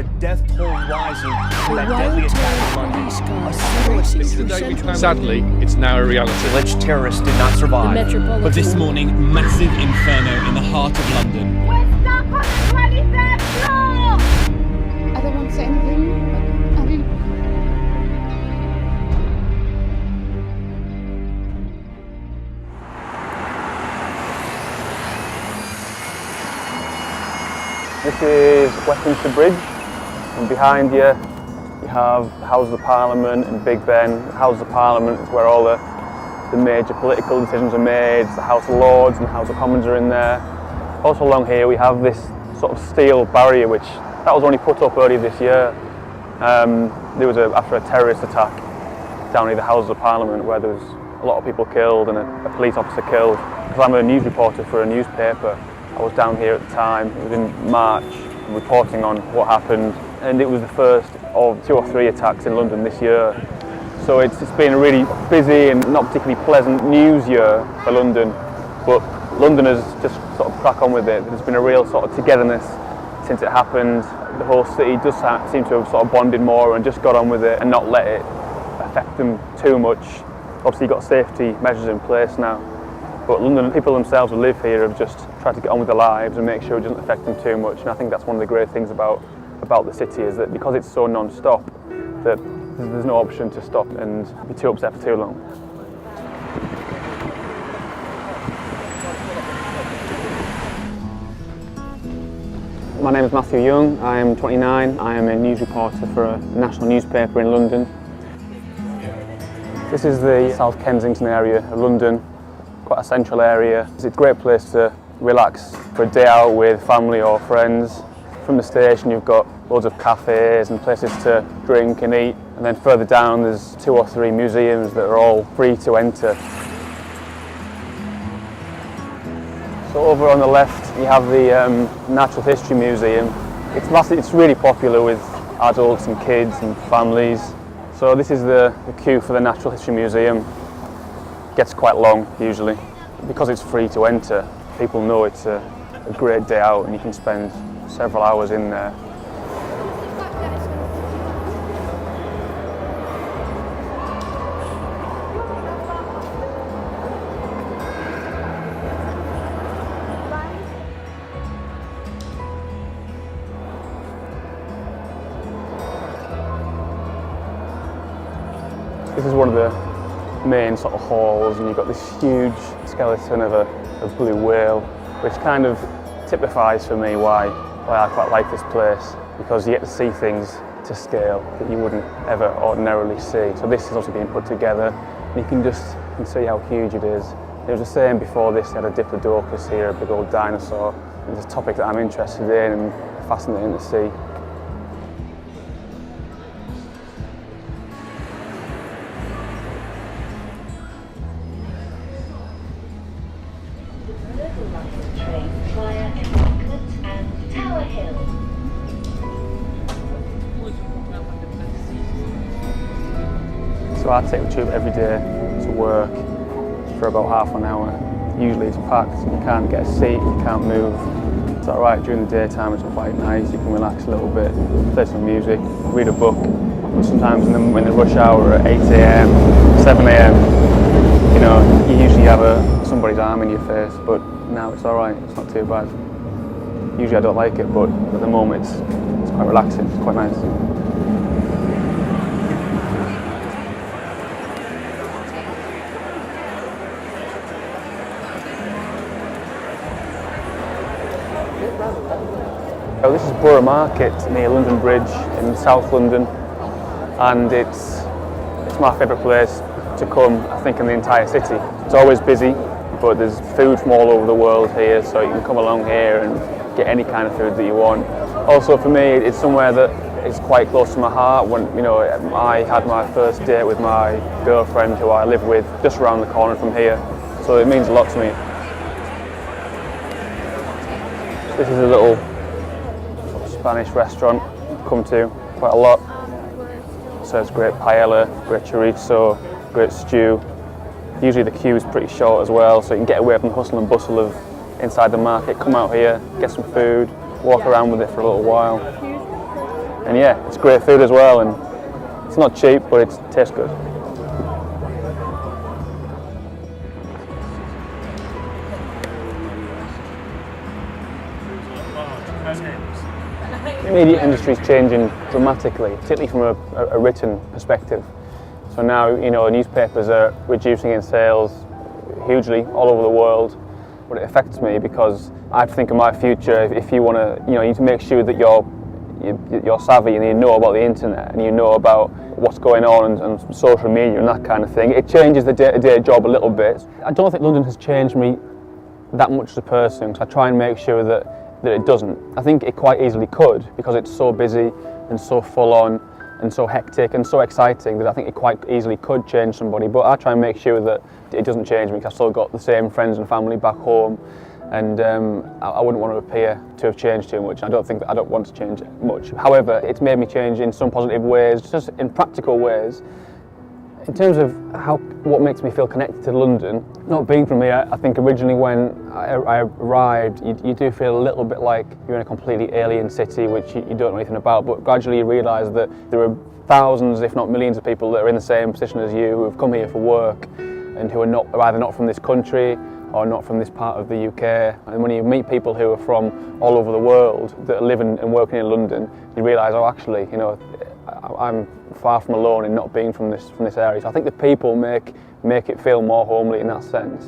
the death toll rising from that deadly attack in London. Sadly, it's now a reality. Alleged terrorists did not survive. But this morning, massive inferno in the heart of London. We're stuck on the 23rd floor! I don't want to say anything, but I mean... This is Westminster Bridge, and behind you have the House of Parliament and Big Ben. The House of Parliament is where all the major political decisions are made. The House of Lords and the House of Commons are in there. Also along here we have this sort of steel barrier which that was only put up earlier this year. There was after a terrorist attack down near the House of Parliament where there was a lot of people killed and a police officer killed. Because I'm a news reporter for a newspaper, I was down here at the time. It was in March, reporting on what happened, and it was the first of 2 or 3 attacks in London this year. So it's been a really busy and not particularly pleasant news year for London, but Londoners just sort of crack on with it. There's been a real sort of togetherness since it happened. The whole city does seem to have sort of bonded more and just got on with it and not let it affect them too much. Obviously you've got safety measures in place now, but London people themselves who live here have just tried to get on with their lives and make sure it doesn't affect them too much. And I think that's one of the great things about the city is that because it's so non-stop, that there's no option to stop and be too upset for too long. My name is Matthew Young, I am 29, I am a news reporter for a national newspaper in London. This is the South Kensington area of London, quite a central area. It's a great place to relax for a day out with family or friends. From the station you've got loads of cafes and places to drink and eat, and then further down there's 2 or 3 museums that are all free to enter. So over on the left you have the Natural History Museum. It's really popular with adults and kids and families. So this is the queue for the Natural History Museum. It gets quite long usually. Because it's free to enter, people know it's a great day out and you can spend several hours in there. This is one of the main sort of halls, and you've got this huge skeleton of a blue whale, which kind of typifies for me why I quite like this place, because you get to see things to scale that you wouldn't ever ordinarily see. So this is also being put together, and you can see how huge it is. It was the same before this. They had a diplodocus here, a big old dinosaur. It's a topic that I'm interested in and fascinating to see. So I take the tube every day to work for about half an hour. Usually it's packed, you can't get a seat, you can't move. It's alright during the daytime, it's quite nice, you can relax a little bit, play some music, read a book. But sometimes in the rush hour at 8 AM, 7 AM, you know, you usually have somebody's arm in your face, but now it's alright, it's not too bad. Usually I don't like it, but at the moment it's quite relaxing, it's quite nice. So this is Borough Market near London Bridge in South London, and it's my favourite place to come, I think, in the entire city. It's always busy, but there's food from all over the world here, so you can come along here and get any kind of food that you want. Also for me, it's somewhere that is quite close to my heart. When I had my first date with my girlfriend, who I live with, just around the corner from here, so it means a lot to me. This is a little Spanish restaurant I've come to quite a lot. So it's great paella, great chorizo, great stew. Usually the queue is pretty short as well, so you can get away from the hustle and bustle of inside the market, come out here, get some food, walk around with it for a little while. And yeah, it's great food as well, and it's not cheap, but it tastes good. The media industry is changing dramatically, particularly from a written perspective. So now, you know, newspapers are reducing in sales hugely all over the world. But it affects me because I have to think of my future. If you want to, you know, you need to make sure that you're savvy and you know about the internet and you know about what's going on and social media and that kind of thing. It changes the day-to-day job a little bit. I don't think London has changed me that much as a person, because I try and make sure that it doesn't. I think it quite easily could, because it's so busy and so full on and so hectic and so exciting that I think it quite easily could change somebody, but I try and make sure that it doesn't change me, because I've still got the same friends and family back home, and I wouldn't want to appear to have changed too much. I don't want to change much. However, it's made me change in some positive ways, just in practical ways. In terms of what makes me feel connected to London, not being from here, I think originally when I arrived, you do feel a little bit like you're in a completely alien city which you don't know anything about, but gradually you realise that there are thousands, if not millions of people that are in the same position as you, who have come here for work and who are either not from this country or not from this part of the UK. And when you meet people who are from all over the world that are living and working in London, you realise, oh, actually, you know, I'm far from alone in not being from this area. So I think the people make it feel more homely in that sense.